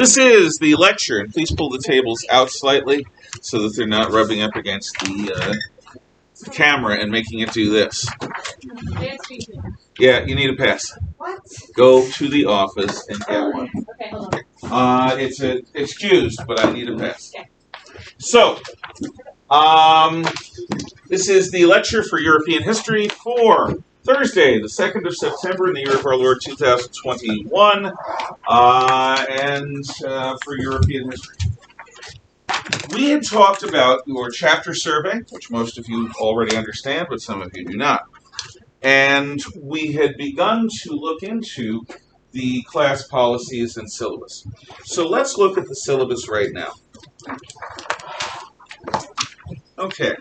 This is the lecture, and please pull the tables out slightly so that they're not rubbing up against the camera and making it do this. Yeah, you need a pass. What? Go to the office and get one. Okay, hold on. It's excused, but I need a pass. So, this is the lecture for European history for Thursday, the 2nd of September in the year of our Lord 2021, and for European history. We had talked about your chapter survey, which most of you already understand, but some of you do not. And we had begun to look into the class policies and syllabus. So let's look at the syllabus right now. Okay.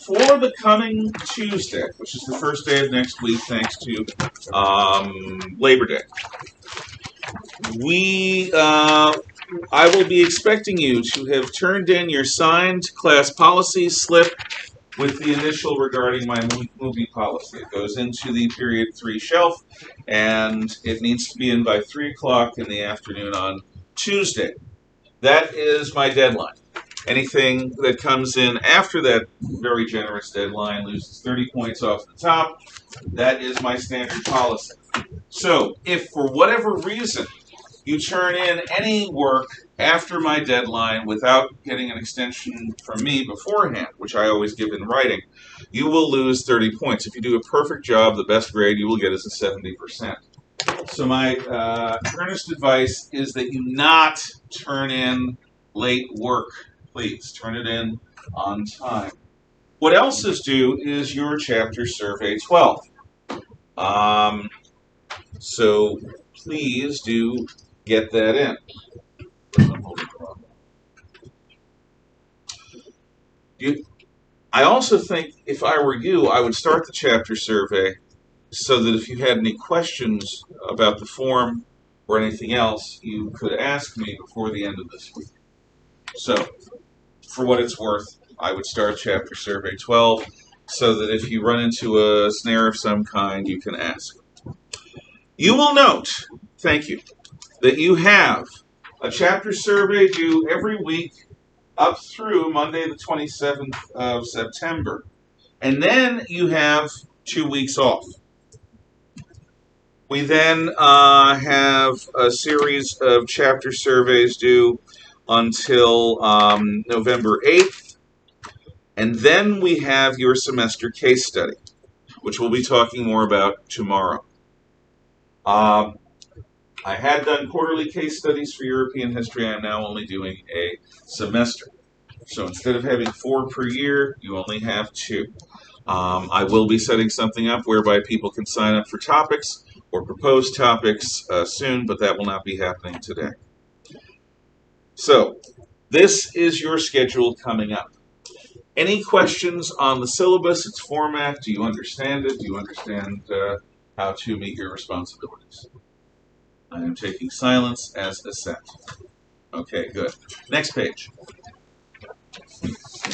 For the coming Tuesday, which is the first day of next week, thanks to Labor Day, I will be expecting you to have turned in your signed class policy slip with the initial regarding my movie policy. It goes into the period 3 shelf, and it needs to be in by 3 o'clock in the afternoon on Tuesday. That is my deadline. Anything that comes in after that very generous deadline loses 30 points off the top. That is my standard policy. So, if for whatever reason you turn in any work after my deadline without getting an extension from me beforehand, which I always give in writing, you will lose 30 points. If you do a perfect job, the best grade you will get is a 70%. So my earnest advice is that you not turn in late work. Please turn it in on time. What else is due is your chapter survey 12. So please do get that in. I also think if I were you, I would start the chapter survey so that if you had any questions about the form or anything else, you could ask me before the end of this week. So, for what it's worth, I would start chapter survey 12 so that if you run into a snare of some kind, you can ask. You will note, thank you, that you have a chapter survey due every week up through Monday the 27th of September. And then you have 2 weeks off. We then have a series of chapter surveys due until November 8th. And then we have your semester case study, which we'll be talking more about tomorrow. I had done quarterly case studies for European history. I am now only doing a semester. So instead of having 4 per year, you only have 2. I will be setting something up whereby people can sign up for topics or propose topics soon, but that will not be happening today. So this is your schedule coming up. Any questions on the syllabus, its format? Do you understand it? Do you understand how to meet your responsibilities? I am taking silence as assent. Okay, good. Next page.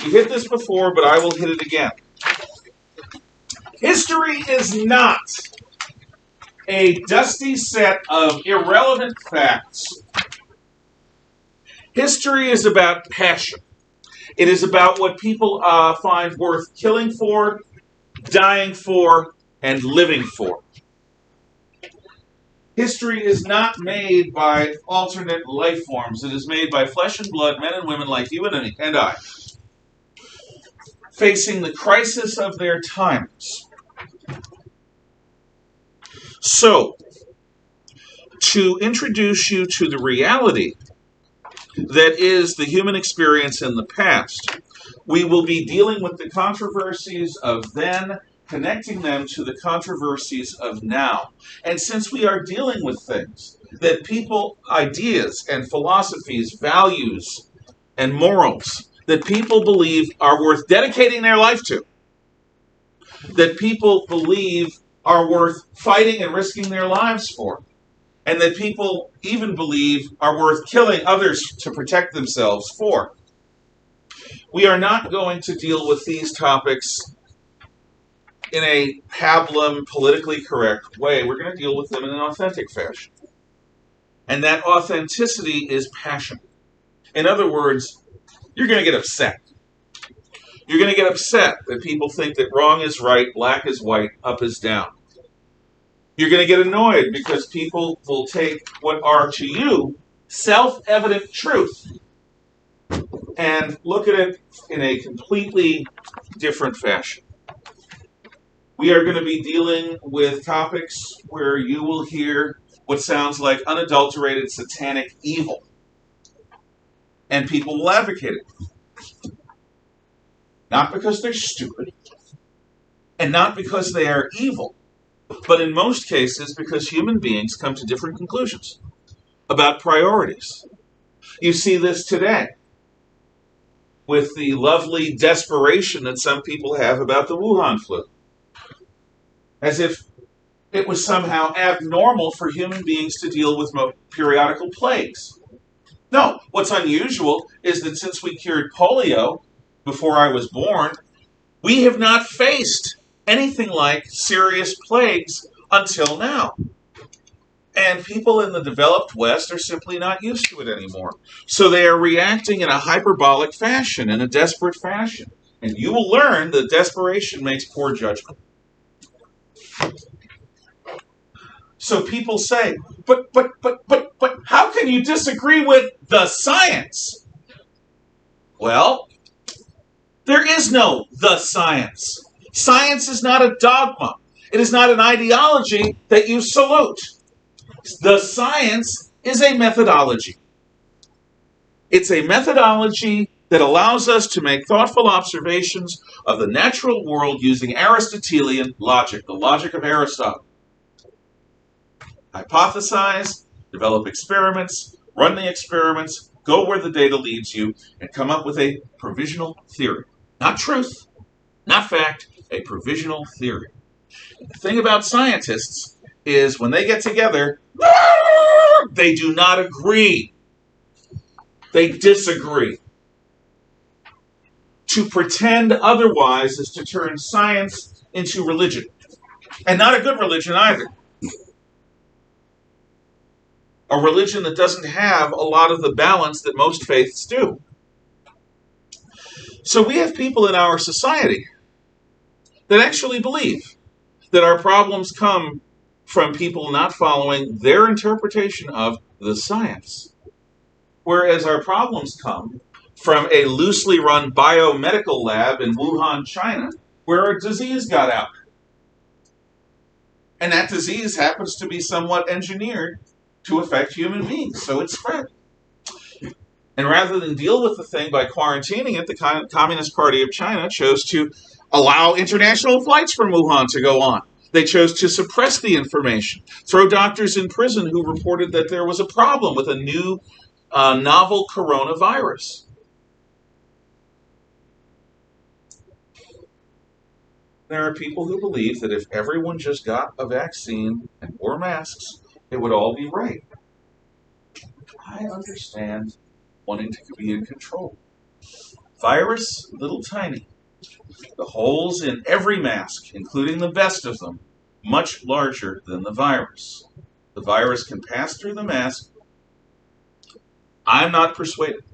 You hit this before, but I will hit it again. History is not a dusty set of irrelevant facts. History is about passion. It is about what people find worth killing for, dying for, and living for. History is not made by alternate life forms. It is made by flesh and blood, men and women like you and I, facing the crisis of their times. So, to introduce you to the reality that is the human experience in the past, we will be dealing with the controversies of then, connecting them to the controversies of now. And since we are dealing with things that people, ideas and philosophies, values and morals that people believe are worth dedicating their life to, that people believe are worth fighting and risking their lives for, and that people even believe are worth killing others to protect themselves for, we are not going to deal with these topics in a pablum, politically correct way. We're going to deal with them in an authentic fashion. And that authenticity is passion. In other words, you're going to get upset. You're going to get upset that people think that wrong is right, black is white, up is down. You're going to get annoyed because people will take what are to you self-evident truth and look at it in a completely different fashion. We are going to be dealing with topics where you will hear what sounds like unadulterated satanic evil. And people will advocate it. Not because they're stupid, and not because they are evil, but in most cases because human beings come to different conclusions about priorities. You see this today with the lovely desperation that some people have about the Wuhan flu. As if it was somehow abnormal for human beings to deal with periodical plagues. No, what's unusual is that since we cured polio before I was born, we have not faced anything like serious plagues until now. And people in the developed West are simply not used to it anymore. So they are reacting in a hyperbolic fashion, in a desperate fashion. And you will learn that desperation makes poor judgment. So people say, but how can you disagree with the science? Well, there is no the science. Science is not a dogma. It is not an ideology that you salute. The science is a methodology. It's a methodology that allows us to make thoughtful observations of the natural world using Aristotelian logic, the logic of Aristotle. Hypothesize, develop experiments, run the experiments, go where the data leads you, and come up with a provisional theory. Not truth, not fact, a provisional theory. The thing about scientists is when they get together, they do not agree. They disagree. To pretend otherwise is to turn science into religion. And not a good religion either. A religion that doesn't have a lot of the balance that most faiths do. So we have people in our society that actually believe that our problems come from people not following their interpretation of the science. Whereas our problems come from a loosely run biomedical lab in Wuhan, China, where a disease got out. And that disease happens to be somewhat engineered to affect human beings, so it spread. And rather than deal with the thing by quarantining it, the Communist Party of China chose to allow international flights from Wuhan to go on. They chose to suppress the information, throw doctors in prison who reported that there was a problem with a new novel coronavirus. There are people who believe that if everyone just got a vaccine and wore masks, it would all be right. I understand wanting to be in control. Virus, little tiny. The holes in every mask, including the best of them, much larger than the virus. The virus can pass through the mask. I'm not persuaded.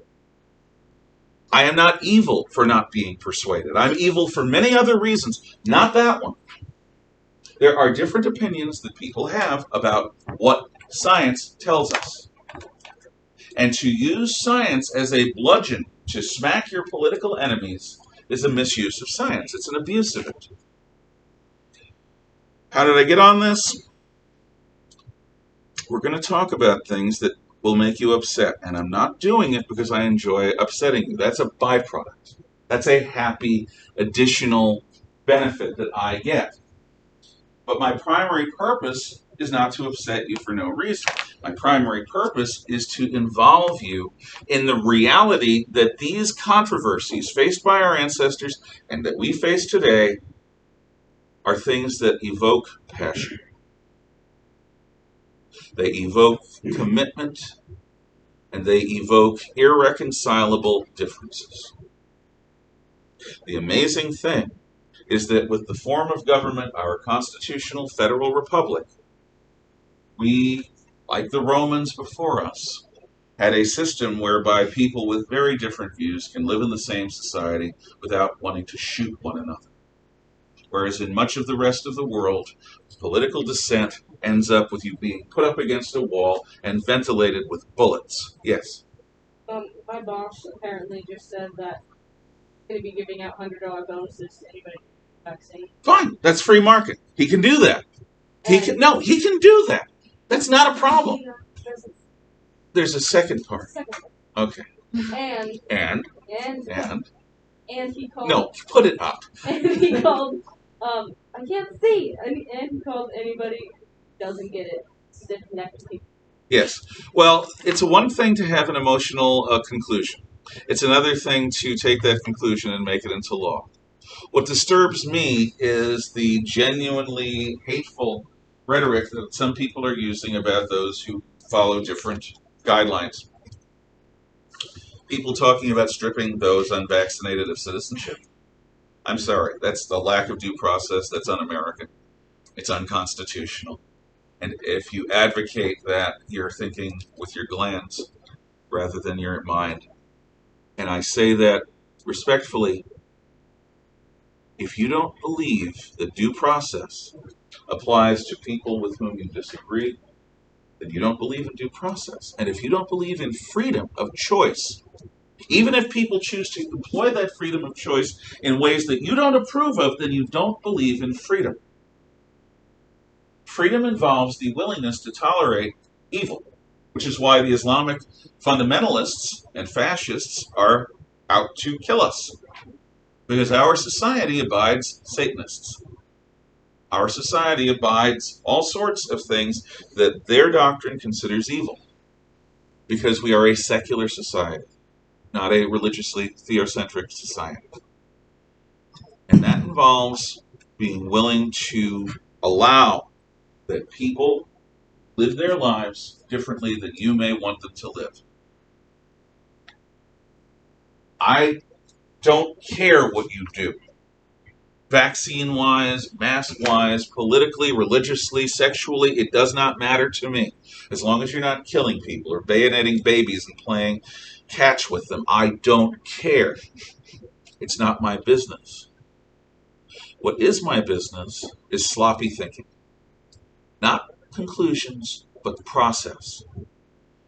I am not evil for not being persuaded. I'm evil for many other reasons, not that one. There are different opinions that people have about what science tells us. And to use science as a bludgeon to smack your political enemies is a misuse of science. It's an abuse of it. How did I get on this? We're going to talk about things that will make you upset. And I'm not doing it because I enjoy upsetting you. That's a byproduct. That's a happy additional benefit that I get. But my primary purpose is not to upset you for no reason. My primary purpose is to involve you in the reality that these controversies faced by our ancestors and that we face today are things that evoke passion. They evoke commitment, and they evoke irreconcilable differences. The amazing thing is that with the form of government, our constitutional federal republic, we, like the Romans before us, had a system whereby people with very different views can live in the same society without wanting to shoot one another. Whereas in much of the rest of the world, political dissent ends up with you being put up against a wall and ventilated with bullets. Yes? My boss apparently just said that he's going to be giving out $100 bonuses to anybody who gets the vaccine. Fine, that's free market. He can do that. He can do that. That's not a problem. There's a second part. Okay. And And he called. No, put it up. And he called. I can't see. And he called anybody who doesn't get it stiff-necked people. Yes. Well, it's one thing to have an emotional conclusion. It's another thing to take that conclusion and make it into law. What disturbs me is the genuinely hateful rhetoric that some people are using about those who follow different guidelines. People talking about stripping those unvaccinated of citizenship. I'm sorry, that's the lack of due process. That's un-American. It's unconstitutional. And if you advocate that, you're thinking with your glands rather than your mind. And I say that respectfully. If you don't believe that due process applies to people with whom you disagree, then you don't believe in due process. And if you don't believe in freedom of choice, even if people choose to employ that freedom of choice in ways that you don't approve of, then you don't believe in freedom. Freedom involves the willingness to tolerate evil, which is why the Islamic fundamentalists and fascists are out to kill us. Because our society abides Satanists. Our society abides all sorts of things that their doctrine considers evil. Because we are a secular society, not a religiously theocentric society. And that involves being willing to allow that people live their lives differently than you may want them to live. I don't care what you do. Vaccine-wise, mask-wise, politically, religiously, sexually, it does not matter to me. As long as you're not killing people or bayoneting babies and playing catch with them, I don't care. It's not my business. What is my business is sloppy thinking. Not conclusions, but the process.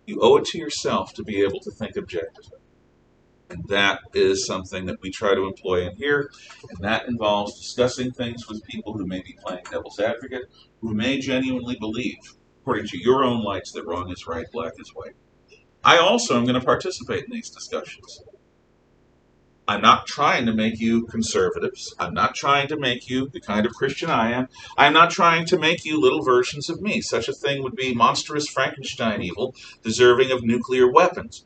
You owe it to yourself to be able to think objectively. And that is something that we try to employ in here, and that involves discussing things with people who may be playing devil's advocate, who may genuinely believe, according to your own lights, that wrong is right, black is white. I also am going to participate in these discussions. I'm not trying to make you conservatives. I'm not trying to make you the kind of Christian I am. I'm not trying to make you little versions of me. Such a thing would be monstrous Frankenstein evil, deserving of nuclear weapons.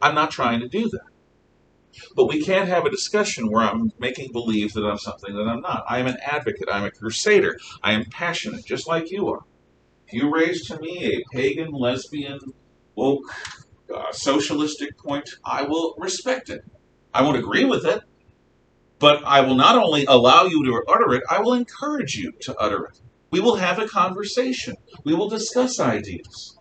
I'm not trying to do that. But we can't have a discussion where I'm making believe that I'm something that I'm not. I am an advocate. I'm a crusader. I am passionate, just like you are. If you raise to me a pagan, lesbian, woke, socialistic point, I will respect it. I won't agree with it, but I will not only allow you to utter it, I will encourage you to utter it. We will have a conversation. We will discuss ideas.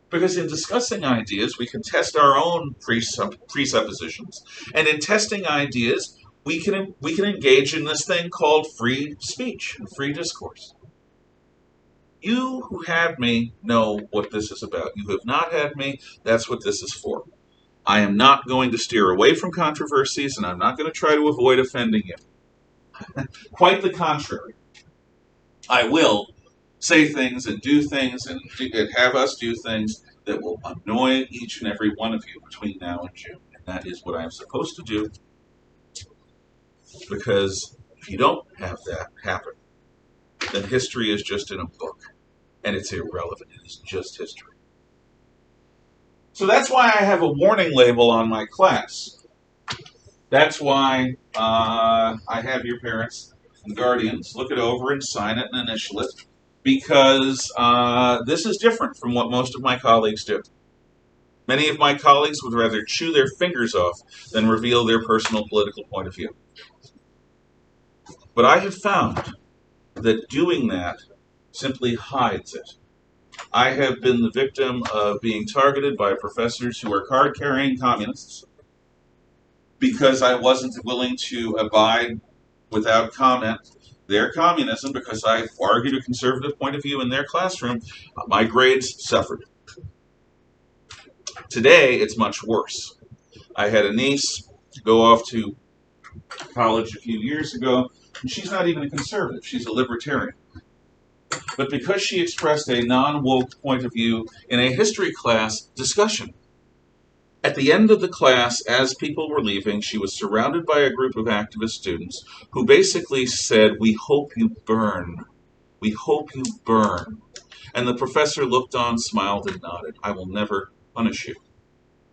Because in discussing ideas, we can test our own presuppositions. And in testing ideas, we can engage in this thing called free speech and free discourse. You who had me know what this is about. You have not had me, that's what this is for. I am not going to steer away from controversies, and I'm not going to try to avoid offending you. Quite the contrary. I will say things and do things and have us do things that will annoy each and every one of you between now and June. And that is what I'm supposed to do. Because if you don't have that happen, then history is just in a book. And it's irrelevant. It is just history. So that's why I have a warning label on my class. That's why I have your parents and guardians look it over and sign it and initial it. Because this is different from what most of my colleagues do. Many of my colleagues would rather chew their fingers off than reveal their personal political point of view. But I have found that doing that simply hides it. I have been the victim of being targeted by professors who are card-carrying communists because I wasn't willing to abide without comment their communism because I argued a conservative point of view in their classroom. My grades suffered. Today, it's much worse. I had a niece go off to college a few years ago, and she's not even a conservative. She's a libertarian. But because she expressed a non-woke point of view in a history class discussion, at the end of the class, as people were leaving, she was surrounded by a group of activist students who basically said, "We hope you burn. We hope you burn." And the professor looked on, smiled, and nodded. "I will never punish you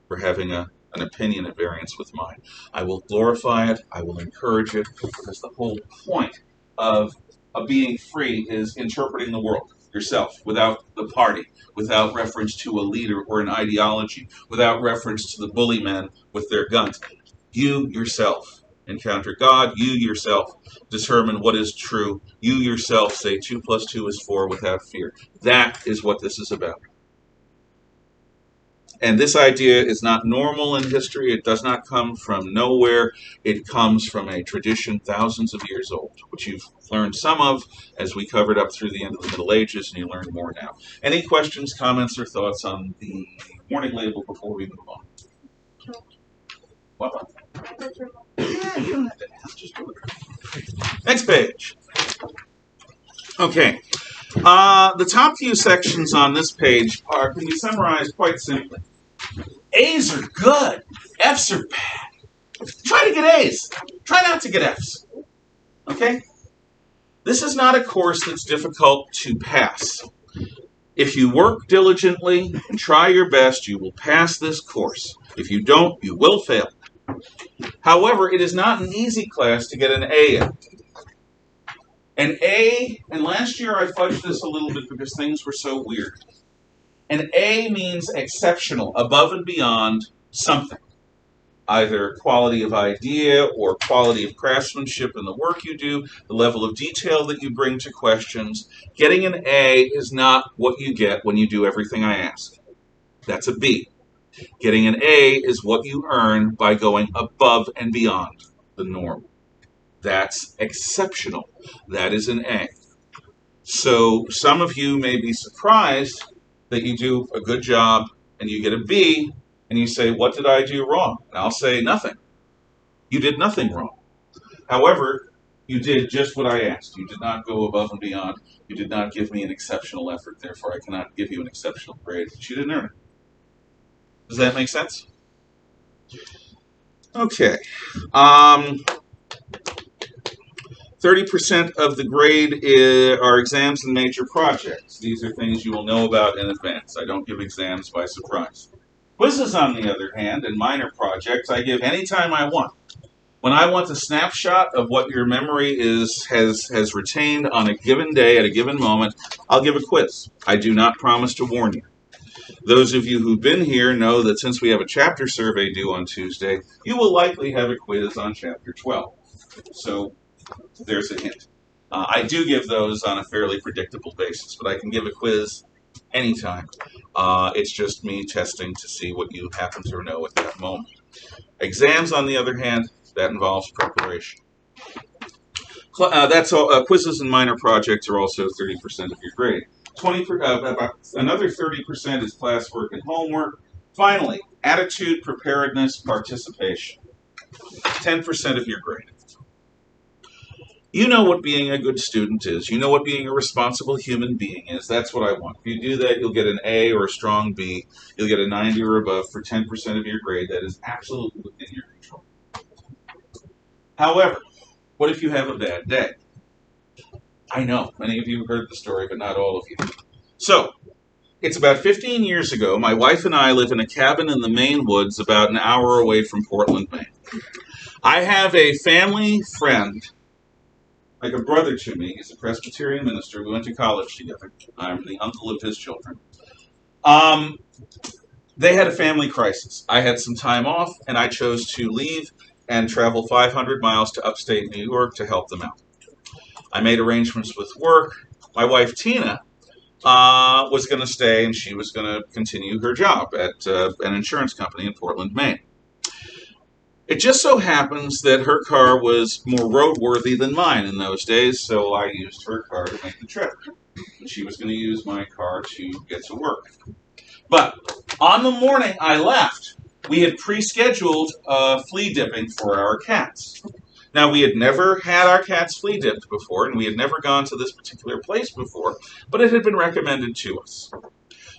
for having an opinion at variance with mine. I will glorify it. I will encourage it, because the whole point of being free is interpreting the world yourself, without the party, without reference to a leader or an ideology, without reference to the bully men with their guns. You yourself encounter God. You yourself determine what is true. You yourself say 2 + 2 is 4 without fear." That is what this is about. And this idea is not normal in history. It does not come from nowhere. It comes from a tradition thousands of years old, which you've learned some of as we covered up through the end of the Middle Ages, and you learn more now. Any questions, comments, or thoughts on the warning label before we move on? What? Yeah, you don't have to ask. Just do it. Next page. Okay. The top few sections on this page can be summarized quite simply. A's are good. F's are bad. Try to get A's. Try not to get F's. Okay? This is not a course that's difficult to pass. If you work diligently and try your best, you will pass this course. If you don't, you will fail. However, it is not an easy class to get an A in. An A, and last year I fudged this a little bit because things were so weird. An A means exceptional, above and beyond something. Either quality of idea or quality of craftsmanship in the work you do, the level of detail that you bring to questions. Getting an A is not what you get when you do everything I ask. That's a B. Getting an A is what you earn by going above and beyond the norm. That's exceptional. That is an A. So some of you may be surprised that you do a good job and you get a B and you say, "What did I do wrong?" And I'll say, "Nothing. You did nothing wrong. However, you did just what I asked. You did not go above and beyond. You did not give me an exceptional effort. Therefore, I cannot give you an exceptional grade. But you didn't earn it." Does that make sense? Okay. 30% of the grade are exams and major projects. These are things you will know about in advance. I don't give exams by surprise. Quizzes, on the other hand, and minor projects, I give anytime I want. When I want a snapshot of what your memory has retained on a given day at a given moment, I'll give a quiz. I do not promise to warn you. Those of you who've been here know that since we have a chapter survey due on Tuesday, you will likely have a quiz on chapter 12. So there's a hint. I do give those on a fairly predictable basis, but I can give a quiz anytime. It's just me testing to see what you happen to know at that moment. Exams, on the other hand, that involves preparation. That's all. Quizzes and minor projects are also 30% of your grade. Another 30% is classwork and homework. Finally, attitude, preparedness, participation. 10% of your grade. You know what being a good student is. You know what being a responsible human being is. That's what I want. If you do that, you'll get an A or a strong B. You'll get a 90 or above for 10% of your grade. That is absolutely within your control. However, what if you have a bad day? I know, many of you have heard the story, but not all of you. So, it's about 15 years ago. My wife and I live in a cabin in the Maine woods about an hour away from Portland, Maine. I have a family friend, like a brother to me. He's a Presbyterian minister. We went to college together. I'm the uncle of his children. They had a family crisis. I had some time off, and I chose to leave and travel 500 miles to upstate New York to help them out. I made arrangements with work. My wife, Tina, was going to stay, and she was going to continue her job at an insurance company in Portland, Maine. It just so happens that her car was more roadworthy than mine in those days, so I used her car to make the trip. And she was going to use my car to get to work. But on the morning I left, we had pre-scheduled flea dipping for our cats. Now, we had never had our cats flea dipped before, and we had never gone to this particular place before, but it had been recommended to us.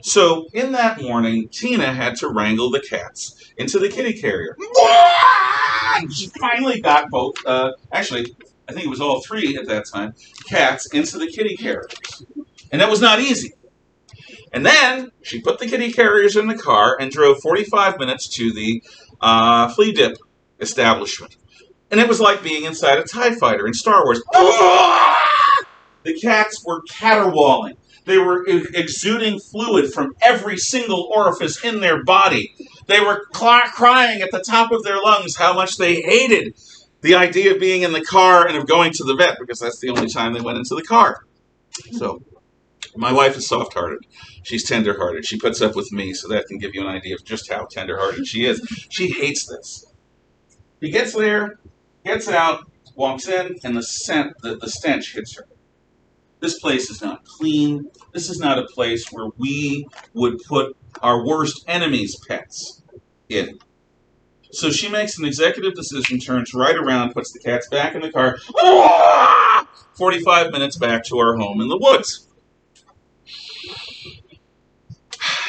So, in that morning, Tina had to wrangle the cats into the kitty carrier. She finally got both, actually, I think it was all three at that time, cats into the kitty carriers. And that was not easy. And then she put the kitty carriers in the car and drove 45 minutes to the flea dip establishment. And it was like being inside a TIE fighter in Star Wars. The cats were caterwauling. They were exuding fluid from every single orifice in their body. They were crying at the top of their lungs how much they hated the idea of being in the car and of going to the vet, because that's the only time they went into the car. So, my wife is soft-hearted. She's tender-hearted. She puts up with me, so that can give you an idea of just how tender-hearted she is. She hates this. He gets there, gets out, walks in, and the stench hits her. This place is not clean. This is not a place where we would put our worst enemy's pets in. So she makes an executive decision, turns right around, puts the cats back in the car. 45 minutes back to our home in the woods.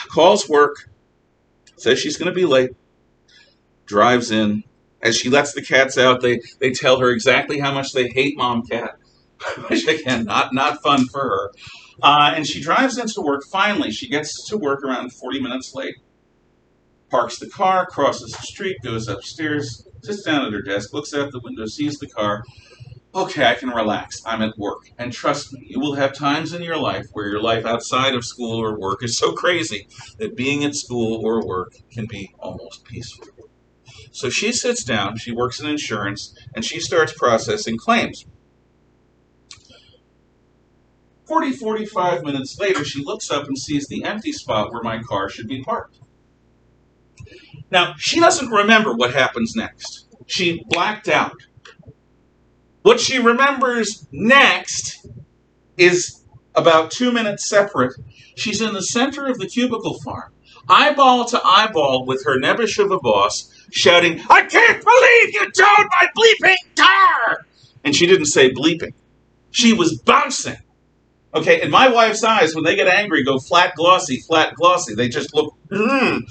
Calls work, says she's going to be late, drives in. As she lets the cats out, they tell her exactly how much they hate Mom Cat, which again, not fun for her. And she drives into work. Finally, she gets to work around 40 minutes late, parks the car, crosses the street, goes upstairs, sits down at her desk, looks out the window, sees the car. Okay, I can relax. I'm at work. And trust me, you will have times in your life where your life outside of school or work is so crazy that being at school or work can be almost peaceful. So she sits down, she works in insurance, and she starts processing claims. 45 minutes later, she looks up and sees the empty spot where my car should be parked. Now, she doesn't remember what happens next. She blacked out. What she remembers next is about 2 minutes separate. She's in the center of the cubicle farm, eyeball to eyeball with her nebbish of a boss, shouting, "I can't believe you towed my bleeping car!" And she didn't say bleeping. She was bouncing. Okay, and my wife's eyes, when they get angry, go flat, glossy, flat, glossy. They just look, And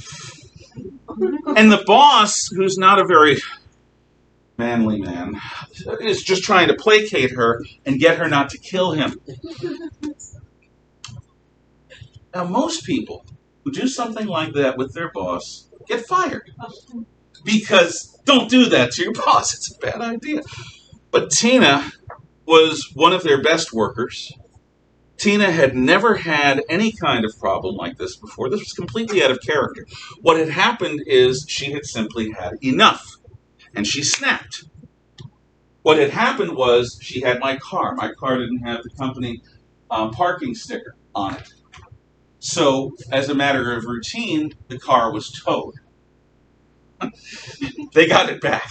the boss, who's not a very manly man, is just trying to placate her and get her not to kill him. Now, most people who do something like that with their boss get fired. Because don't do that to your boss. It's a bad idea. But Tina was one of their best workers. Tina had never had any kind of problem like this before. This was completely out of character. What had happened is she had simply had enough, and she snapped. What had happened was she had my car. My car didn't have the company parking sticker on it. So, as a matter of routine, the car was towed. They got it back.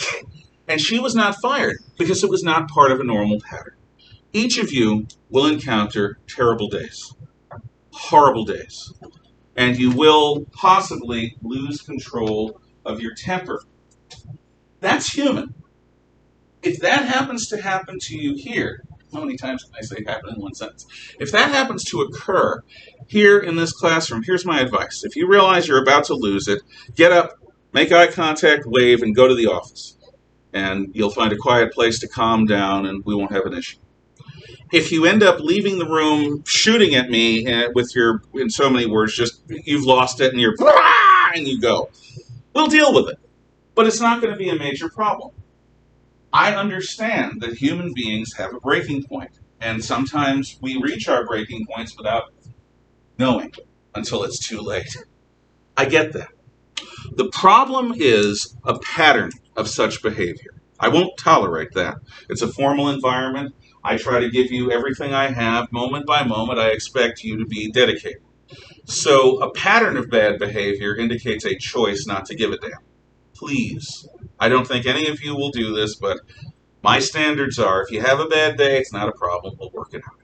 And she was not fired because it was not part of a normal pattern. Each of you will encounter terrible days, horrible days, and you will possibly lose control of your temper. That's human. If that happens to happen to you here, how many times can I say happen in one sentence? If that happens to occur here in this classroom, here's my advice. If you realize you're about to lose it, get up, make eye contact, wave, and go to the office. And you'll find a quiet place to calm down, and we won't have an issue. If you end up leaving the room shooting at me with your, in so many words, just you've lost it and you're, and you go, we'll deal with it. But it's not going to be a major problem. I understand that human beings have a breaking point, and sometimes we reach our breaking points without knowing until it's too late. I get that. The problem is a pattern of such behavior. I won't tolerate that. It's a formal environment. I try to give you everything I have, moment by moment. I expect you to be dedicated. So a pattern of bad behavior indicates a choice not to give a damn. Please. I don't think any of you will do this, but my standards are if you have a bad day, it's not a problem. We'll work it out.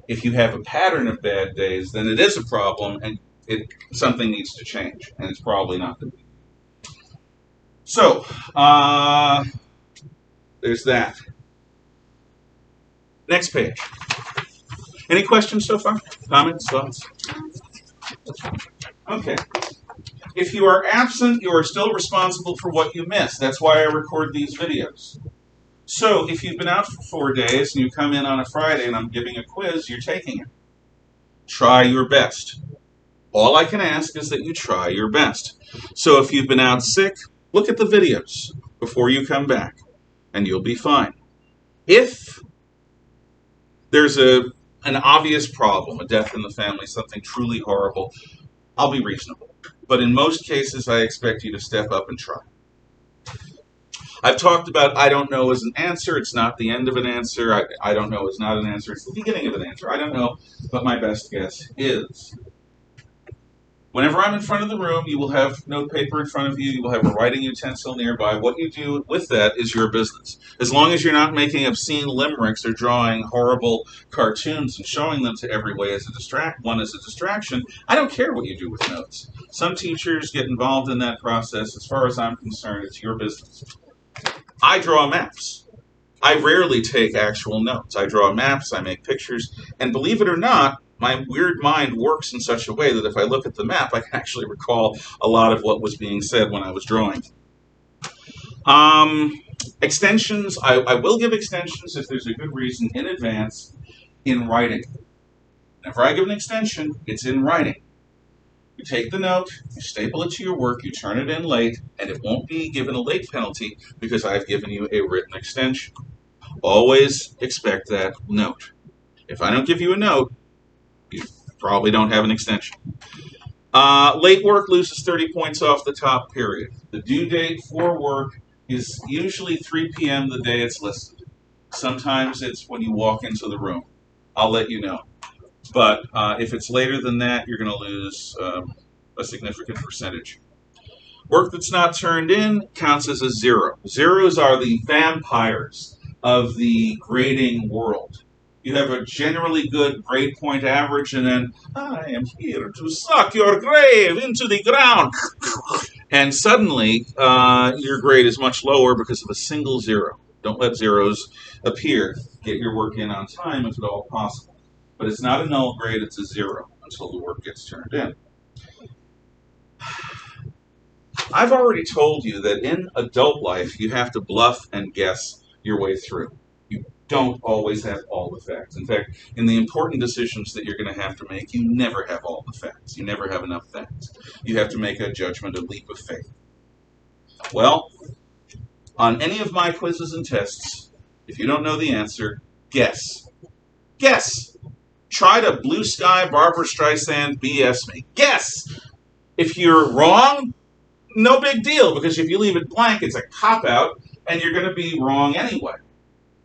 If you have a pattern of bad days, then it is a problem and something needs to change, and it's probably not going to be. So, there's that. Next page. Any questions so far? Comments, thoughts? Okay. If you are absent, you are still responsible for what you miss. That's why I record these videos. So if you've been out for 4 days and you come in on a Friday and I'm giving a quiz, you're taking it. Try your best. All I can ask is that you try your best. So if you've been out sick, look at the videos before you come back, and you'll be fine. If there's an obvious problem, a death in the family, something truly horrible, I'll be reasonable. But in most cases, I expect you to step up and try. I've talked about I don't know as an answer. It's not the end of an answer. I don't know is not an answer. It's the beginning of an answer. I don't know, but my best guess is. Whenever I'm in front of the room, you will have note paper in front of you. You will have a writing utensil nearby. What you do with that is your business. As long as you're not making obscene limericks or drawing horrible cartoons and showing them to everyone as a distraction, I don't care what you do with notes. Some teachers get involved in that process. As far as I'm concerned, it's your business. I draw maps. I rarely take actual notes. I draw maps, I make pictures, and believe it or not, my weird mind works in such a way that if I look at the map, I can actually recall a lot of what was being said when I was drawing. Extensions, I will give extensions if there's a good reason in advance in writing. Whenever I give an extension, it's in writing. You take the note, you staple it to your work, you turn it in late, and it won't be given a late penalty because I've given you a written extension. Always expect that note. If I don't give you a note, you probably don't have an extension. Late work loses 30 points off the top, period. The due date for work is usually 3 p.m. the day it's listed. Sometimes it's when you walk into the room. I'll let you know. But if it's later than that, you're going to lose a significant percentage. Work that's not turned in counts as a 0. Zeros are the vampires of the grading world. You have a generally good grade point average, and then, I am here to suck your grave into the ground. And suddenly, your grade is much lower because of a single 0. Don't let zeros appear. Get your work in on time if at all possible. But it's not a null grade, it's a 0 until the work gets turned in. I've already told you that in adult life, you have to bluff and guess your way through. You don't always have all the facts. In fact, in the important decisions that you're going to have to make, you never have all the facts. You never have enough facts. You have to make a judgment, a leap of faith. Well, on any of my quizzes and tests, if you don't know the answer, guess. Guess. Try to blue sky Barbra Streisand BS me. Guess. If you're wrong, no big deal, because if you leave it blank, it's a cop-out, and you're going to be wrong anyway.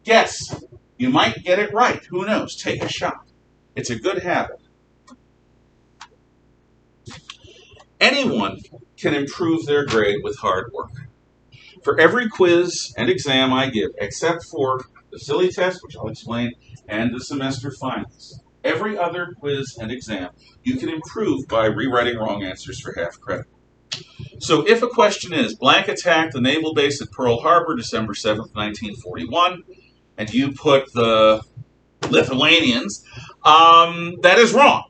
Guess. You might get it right. Who knows? Take a shot. It's a good habit. Anyone can improve their grade with hard work. For every quiz and exam I give, except for the silly test, which I'll explain, and the semester finals, every other quiz and exam, you can improve by rewriting wrong answers for half credit. So if a question is, blank attacked the naval base at Pearl Harbor, December 7th, 1941, and you put the Lithuanians, that is wrong.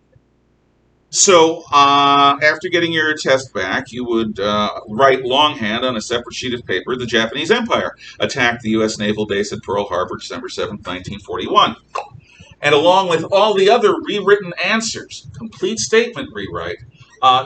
So after getting your test back, you would write longhand on a separate sheet of paper, the Japanese Empire attacked the U.S. naval base at Pearl Harbor, December 7th, 1941. And along with all the other rewritten answers, complete statement rewrite,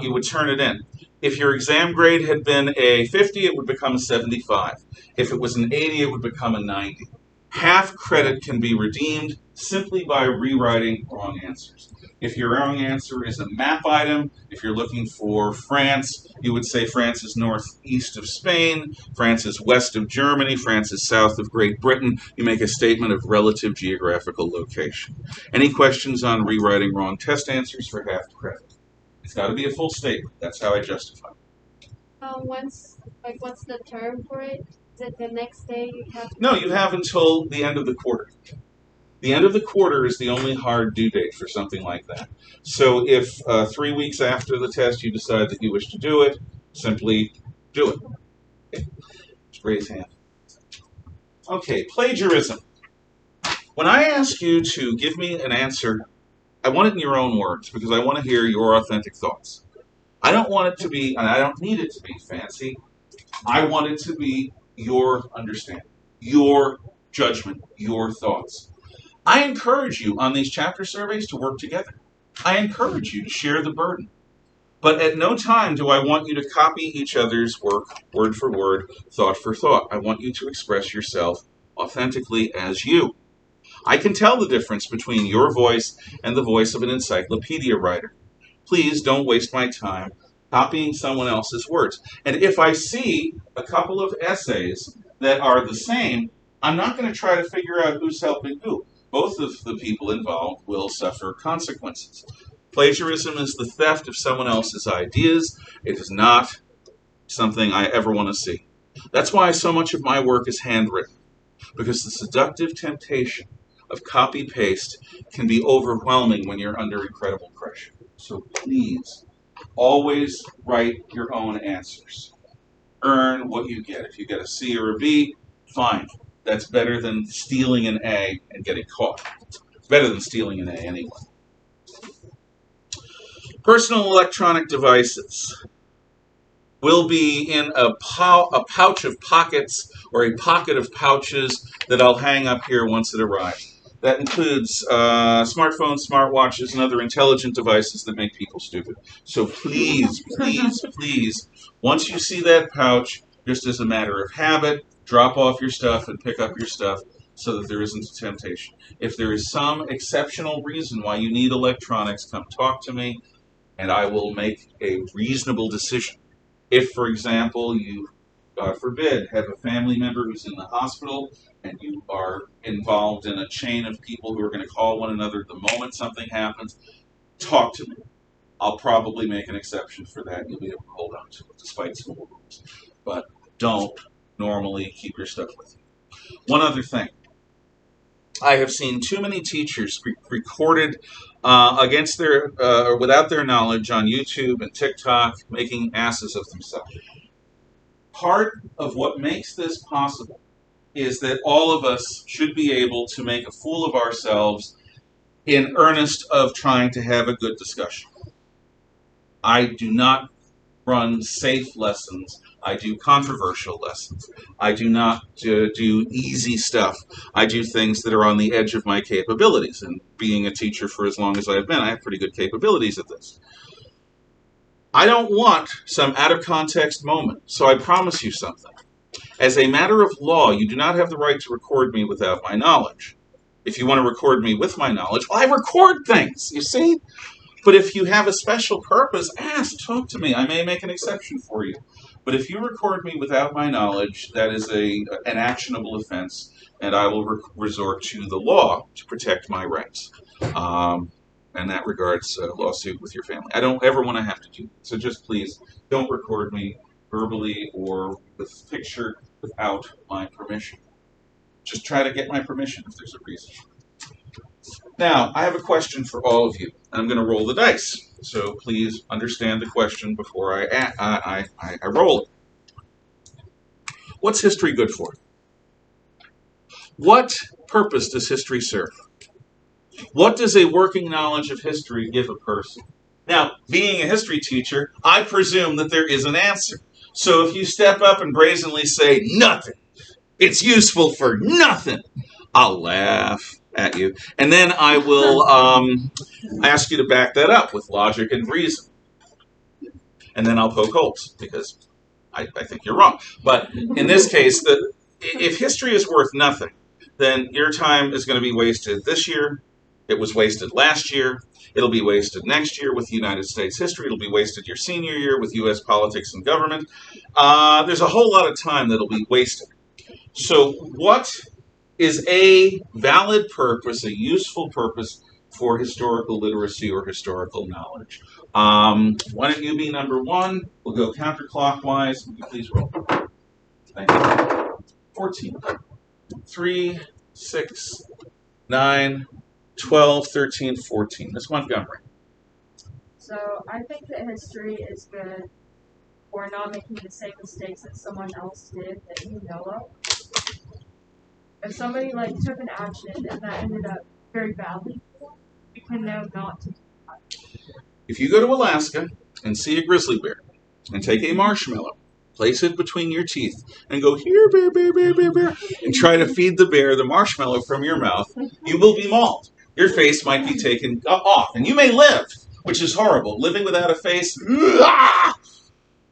you would turn it in. If your exam grade had been a 50, it would become a 75. If it was an 80, it would become a 90. Half credit can be redeemed simply by rewriting wrong answers. If your wrong answer is a map item, if you're looking for France, you would say France is northeast of Spain, France is west of Germany, France is south of Great Britain. You make a statement of relative geographical location. Any questions on rewriting wrong test answers for half credit? It's got to be a full statement. That's how I justify it. What's the term for it? Is it the next day you have? No, you have until the end of the quarter. The end of the quarter is the only hard due date for something like that. So if 3 weeks after the test you decide that you wish to do it, simply do it. Okay. Just raise hand. Okay, plagiarism. When I ask you to give me an answer, I want it in your own words because I want to hear your authentic thoughts. I don't want it to be, and I don't need it to be fancy. I want it to be your understanding, your judgment, your thoughts. I encourage you on these chapter surveys to work together. I encourage you to share the burden. But at no time do I want you to copy each other's work, word for word, thought for thought. I want you to express yourself authentically as you. I can tell the difference between your voice and the voice of an encyclopedia writer. Please don't waste my time copying someone else's words. And if I see a couple of essays that are the same, I'm not going to try to figure out who's helping who. Both of the people involved will suffer consequences. Plagiarism is the theft of someone else's ideas. It is not something I ever want to see. That's why so much of my work is handwritten, because the seductive temptation of copy-paste can be overwhelming when you're under incredible pressure. So please, always write your own answers. Earn what you get. If you get a C or a B, fine. That's better than stealing an A and getting caught. It's better than stealing an A anyway. Personal electronic devices will be in a pouch of pockets or a pocket of pouches that I'll hang up here once it arrives. That includes smartphones, smartwatches, and other intelligent devices that make people stupid. So please, please, please, once you see that pouch, just as a matter of habit, drop off your stuff and pick up your stuff so that there isn't a temptation. If there is some exceptional reason why you need electronics, come talk to me, and I will make a reasonable decision. If, for example, you, God forbid, have a family member who's in the hospital and you are involved in a chain of people who are going to call one another the moment something happens, talk to me. I'll probably make an exception for that. You'll be able to hold on to it despite school rules. But don't normally keep your stuff with you. One other thing. I have seen too many teachers recorded against their or without their knowledge on YouTube and TikTok, making asses of themselves. Part of what makes this possible is that all of us should be able to make a fool of ourselves in earnest of trying to have a good discussion. I do not run safe lessons. I do controversial lessons. I do not do easy stuff. I do things that are on the edge of my capabilities. And being a teacher for as long as I've been, I have pretty good capabilities at this. I don't want some out-of-context moment, so I promise you something. As a matter of law, you do not have the right to record me without my knowledge. If you want to record me with my knowledge, well, I record things, you see? But if you have a special purpose, ask, talk to me. I may make an exception for you. But if you record me without my knowledge, that is an actionable offense, and I will resort to the law to protect my rights. And that regards a lawsuit with your family. I don't ever want to have to do that. So just please don't record me verbally or with picture without my permission. Just try to get my permission if there's a reason. Now, I have a question for all of you. I'm going to roll the dice. So please understand the question before I roll it. What's history good for? What purpose does history serve? What does a working knowledge of history give a person? Now, being a history teacher, I presume that there is an answer. So if you step up and brazenly say, nothing, it's useful for nothing, I'll laugh at you. And then I will ask you to back that up with logic and reason. And then I'll poke holes because I think you're wrong. But in this case, if history is worth nothing, then your time is going to be wasted this year. It was wasted last year. It'll be wasted next year with United States history. It'll be wasted your senior year with U.S. politics and government. There's a whole lot of time that'll be wasted. So what is a valid purpose, a useful purpose for historical literacy or historical knowledge? Why don't you be number one? We'll go counterclockwise. Would you please roll? Thank you. 14. 3, 6, 9, 12, 13, 14. Miss Montgomery. So I think that history is good for not making the same mistakes that someone else did that you know of. If somebody took an action and that ended up very badly, you can know not to do that. If you go to Alaska and see a grizzly bear and take a marshmallow, place it between your teeth, and go, here, bear, bear, bear, bear, bear, and try to feed the bear the marshmallow from your mouth, you will be mauled. Your face might be taken off, and you may live, which is horrible. Living without a face,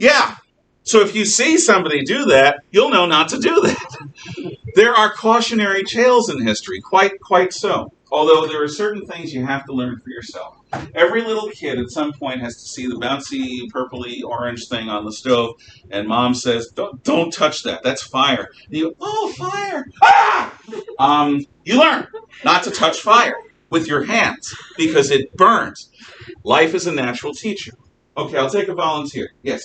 yeah. So if you see somebody do that, you'll know not to do that. There are cautionary tales in history, quite so. Although there are certain things you have to learn for yourself. Every little kid at some point has to see the bouncy, purpley, orange thing on the stove, and mom says, don't touch that. That's fire. And you go, oh, fire. Ah! You learn not to touch fire with your hands because it burns. Life is a natural teacher. Okay, I'll take a volunteer. Yes.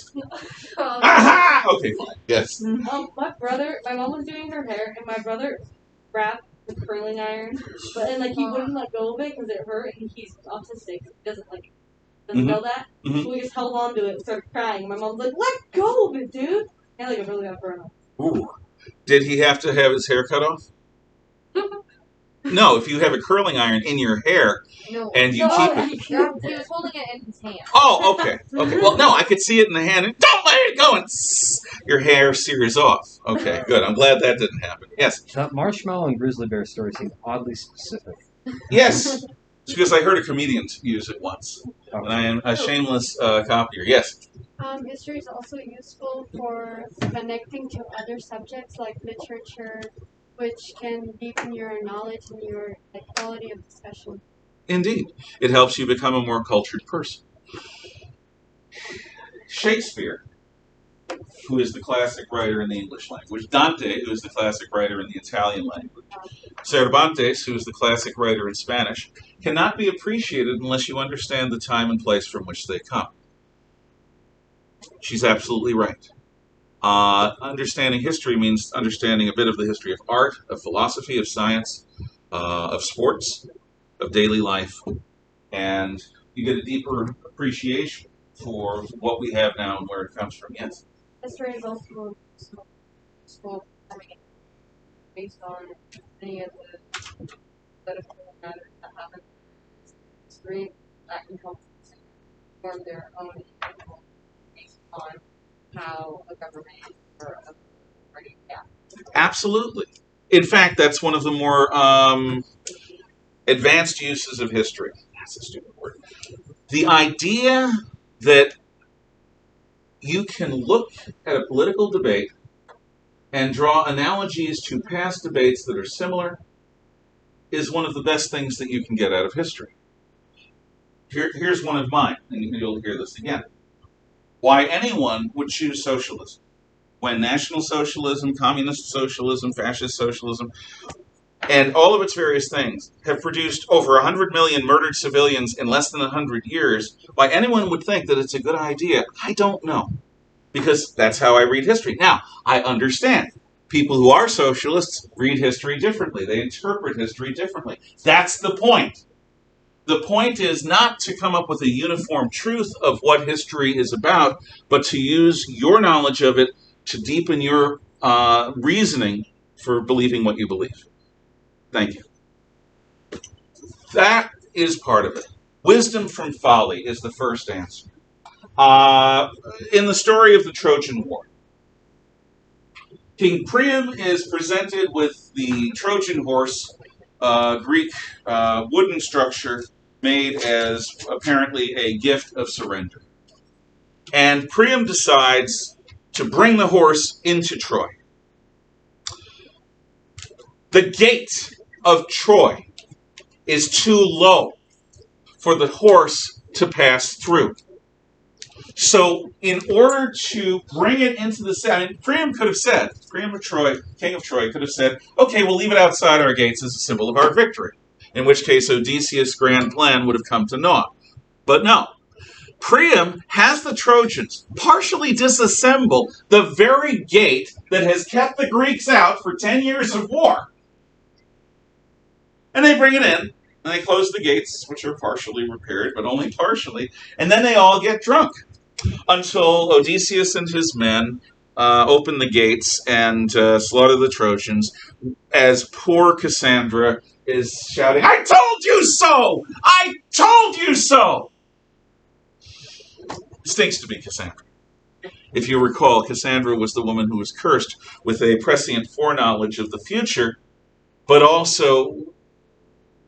Aha! Okay, fine. Yes. My mom was doing her hair, and my brother wrapped the curling iron, but then he wouldn't let go of it because it hurt, and he's autistic. He doesn't know that. Mm-hmm. So we just held on to it and started crying. My mom's like, "Let go of it, dude!" And it really got burned off. Ooh. Did he have to have his hair cut off? No, if you have a curling iron in your hair and you keep it. He was holding it in his hand. Oh, okay. Well, no, I could see it in the hand. And don't let it go, and your hair sears off. Okay, good. I'm glad that didn't happen. Yes. That marshmallow and grizzly bear story seem oddly specific. Yes. It's because I heard a comedian use it once, and I am a shameless copier. Yes. History is also useful for connecting to other subjects like literature, which can deepen your knowledge and your quality of discussion. Indeed. It helps you become a more cultured person. Shakespeare, who is the classic writer in the English language. Dante, who is the classic writer in the Italian language. Cervantes, who is the classic writer in Spanish, cannot be appreciated unless you understand the time and place from which they come. She's absolutely right. Understanding history means understanding a bit of the history of art, of philosophy, of science, of sports, of daily life, and you get a deeper appreciation for what we have now and where it comes from. Yes? History is also useful based on any of the political matters that happen in history that can help form their own opinion based on how a government or a party reacts. Absolutely. In fact, that's one of the more advanced uses of history. That's a stupid word. The idea that you can look at a political debate and draw analogies to past debates that are similar is one of the best things that you can get out of history. Here's one of mine, and you'll hear this again. Why anyone would choose socialism when National Socialism, Communist Socialism, Fascist Socialism, and all of its various things have produced over 100 million murdered civilians in less than 100 years, why anyone would think that it's a good idea, I don't know. Because that's how I read history. Now, I understand. People who are socialists read history differently. They interpret history differently. That's the point. The point is not to come up with a uniform truth of what history is about, but to use your knowledge of it to deepen your reasoning for believing what you believe. Thank you. That is part of it. Wisdom from folly is the first answer. In the story of the Trojan War, King Priam is presented with the Trojan horse, Greek wooden structure made as apparently a gift of surrender. And Priam decides to bring the horse into Troy. The gate of Troy is too low for the horse to pass through. So in order to bring it into the city, I mean, Priam could have said, Priam of Troy, king of Troy, could have said, okay, we'll leave it outside our gates as a symbol of our victory. In which case Odysseus' grand plan would have come to naught. But no. Priam has the Trojans partially disassemble the very gate that has kept the Greeks out for 10 years of war. And they bring it in, and they close the gates, which are partially repaired, but only partially, and then they all get drunk until Odysseus and his men open the gates and slaughter the Trojans, as poor Cassandra is shouting, "I told you so! I told you so!" It stinks to be Cassandra. If you recall, Cassandra was the woman who was cursed with a prescient foreknowledge of the future, but also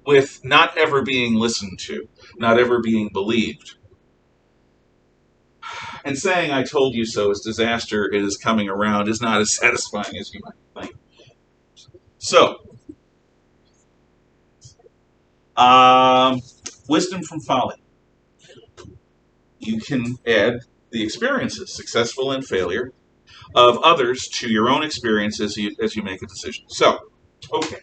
with not ever being listened to, not ever being believed. And saying "I told you so" as disaster is coming around is not as satisfying as you might think. So, wisdom from folly. You can add the experiences, successful and failure, of others to your own experiences as you make a decision. So, okay.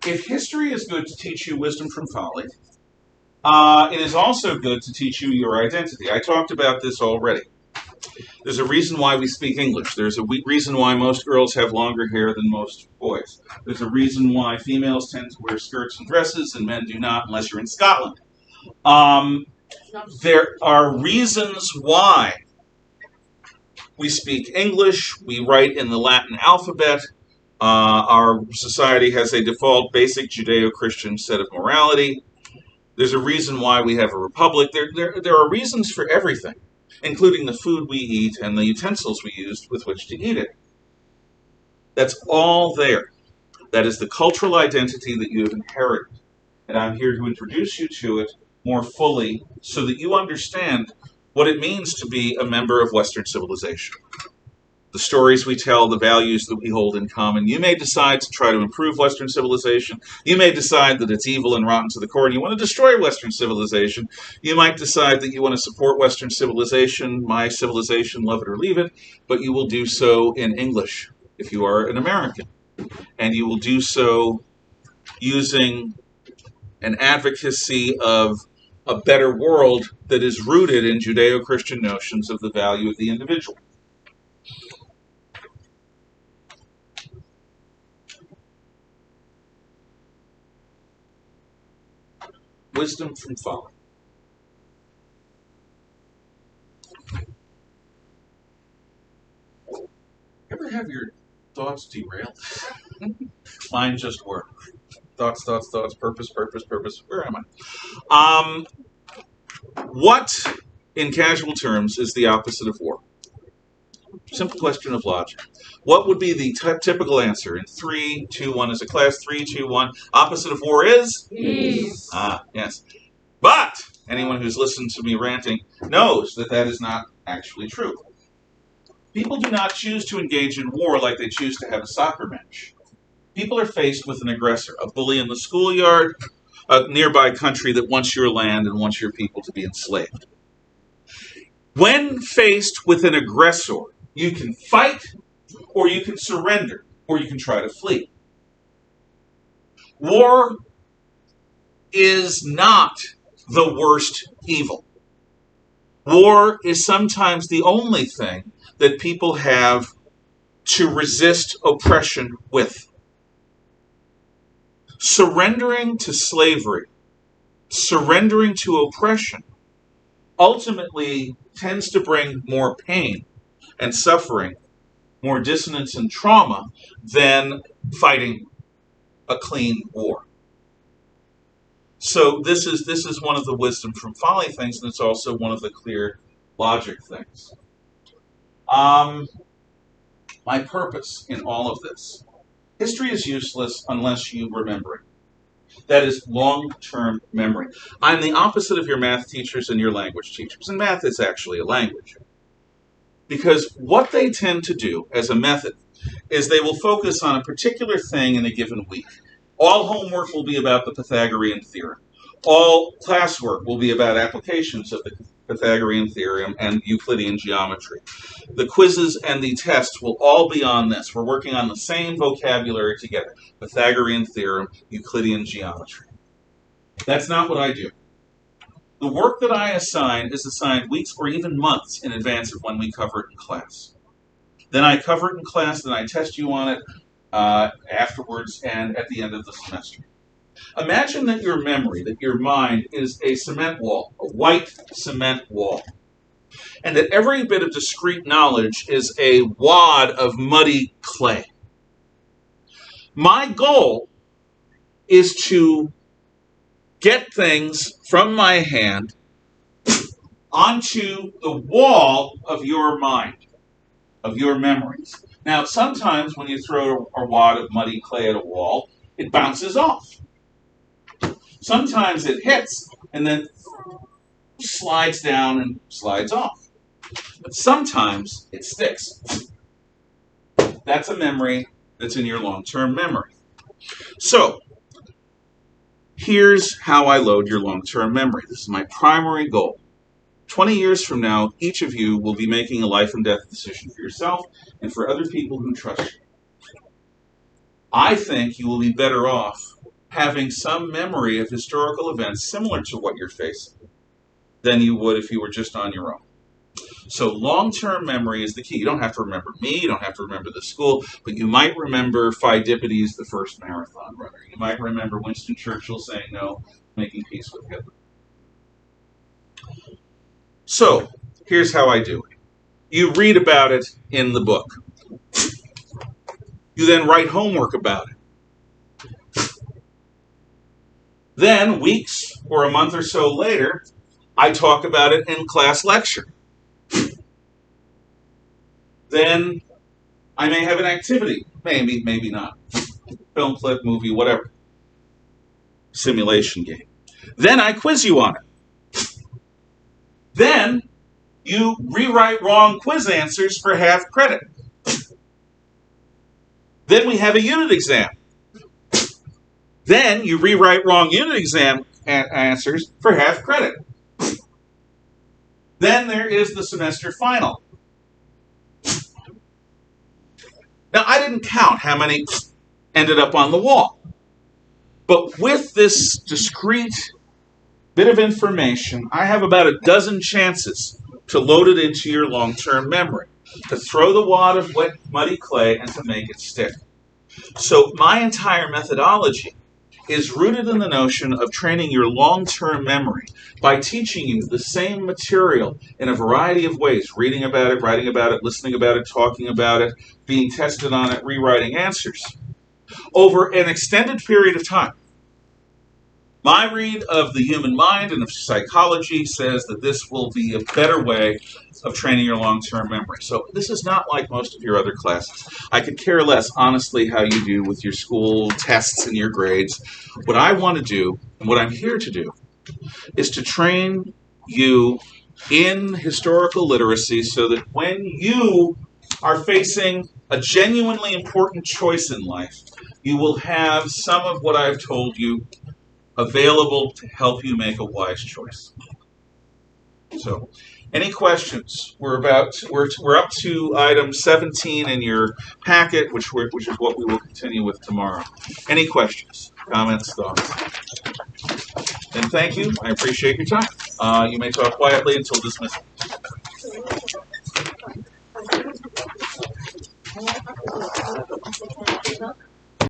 If history is good to teach you wisdom from folly, it is also good to teach you your identity. I talked about this already. There's a reason why we speak English. There's a reason why most girls have longer hair than most boys. There's a reason why females tend to wear skirts and dresses and men do not, unless you're in Scotland. There are reasons why we speak English. We write in the Latin alphabet. Our society has a default basic Judeo-Christian set of morality. There's a reason why we have a republic. There are reasons for everything, including the food we eat and the utensils we use with which to eat it. That's all there. That is the cultural identity that you have inherited. And I'm here to introduce you to it more fully so that you understand what it means to be a member of Western civilization. The stories we tell, the values that we hold in common. You may decide to try to improve Western civilization. You may decide that it's evil and rotten to the core and you want to destroy Western civilization. You might decide that you want to support Western civilization, my civilization, love it or leave it, but you will do so in English if you are an American. And you will do so using an advocacy of a better world that is rooted in Judeo-Christian notions of the value of the individual. Wisdom from folly. Ever have your thoughts derailed? Mine just were. Thoughts, purpose. Where am I? What, in casual terms, is the opposite of war? Simple question of logic. What would be the typical answer in 3, 2, 1 as a class? 3, 2, 1. Opposite of war is? Peace. Yes. But anyone who's listened to me ranting knows that that is not actually true. People do not choose to engage in war like they choose to have a soccer match. People are faced with an aggressor, a bully in the schoolyard, a nearby country that wants your land and wants your people to be enslaved. When faced with an aggressor, you can fight, or you can surrender, or you can try to flee. War is not the worst evil. War is sometimes the only thing that people have to resist oppression with. Surrendering to slavery, surrendering to oppression, ultimately tends to bring more pain and suffering, more dissonance and trauma than fighting a clean war. So this is one of the wisdom from folly things, and it's also one of the clear logic things. My purpose in all of this. History is useless unless you remember it. That is long-term memory. I'm the opposite of your math teachers and your language teachers, and math is actually a language. Because what they tend to do as a method is they will focus on a particular thing in a given week. All homework will be about the Pythagorean theorem. All classwork will be about applications of the Pythagorean theorem and Euclidean geometry. The quizzes and the tests will all be on this. We're working on the same vocabulary together. Pythagorean theorem, Euclidean geometry. That's not what I do. The work that I assign is assigned weeks or even months in advance of when we cover it in class. Then I cover it in class, then I test you on it afterwards and at the end of the semester. Imagine that your memory, that your mind is a cement wall, a white cement wall, and that every bit of discrete knowledge is a wad of muddy clay. My goal is to get things from my hand onto the wall of your mind, of your memories. Now, sometimes when you throw a wad of muddy clay at a wall, it bounces off. Sometimes it hits and then slides down and slides off. But sometimes it sticks. That's a memory that's in your long-term memory. So, here's how I load your long-term memory. This is my primary goal. 20 years from now, each of you will be making a life and death decision for yourself and for other people who trust you. I think you will be better off having some memory of historical events similar to what you're facing than you would if you were just on your own. So long-term memory is the key. You don't have to remember me, you don't have to remember the school, but you might remember Pheidippides, the first marathon runner. You might remember Winston Churchill saying no, making peace with Hitler. So, here's how I do it. You read about it in the book. You then write homework about it. Then, weeks or a month or so later, I talk about it in class lecture. Then, I may have an activity. Maybe, maybe not. Film clip, movie, whatever. Simulation game. Then I quiz you on it. Then, you rewrite wrong quiz answers for half credit. Then we have a unit exam. Then you rewrite wrong unit exam answers for half credit. Then there is the semester final. Now, I didn't count how many ended up on the wall. But with this discrete bit of information, I have about a dozen chances to load it into your long-term memory, to throw the wad of wet, muddy clay and to make it stick. So my entire methodology is rooted in the notion of training your long-term memory by teaching you the same material in a variety of ways, reading about it, writing about it, listening about it, talking about it, being tested on it, rewriting answers, over an extended period of time. My read of the human mind and of psychology says that this will be a better way of training your long-term memory. So this is not like most of your other classes. I could care less, honestly, how you do with your school tests and your grades. What I want to do, and what I'm here to do, is to train you in historical literacy so that when you are facing a genuinely important choice in life, you will have some of what I've told you available to help you make a wise choice. So, any questions? We're up to item 17 in your packet, which is what we will continue with tomorrow. Any questions, comments, thoughts? And thank you. I appreciate your time. You may talk quietly until dismissal.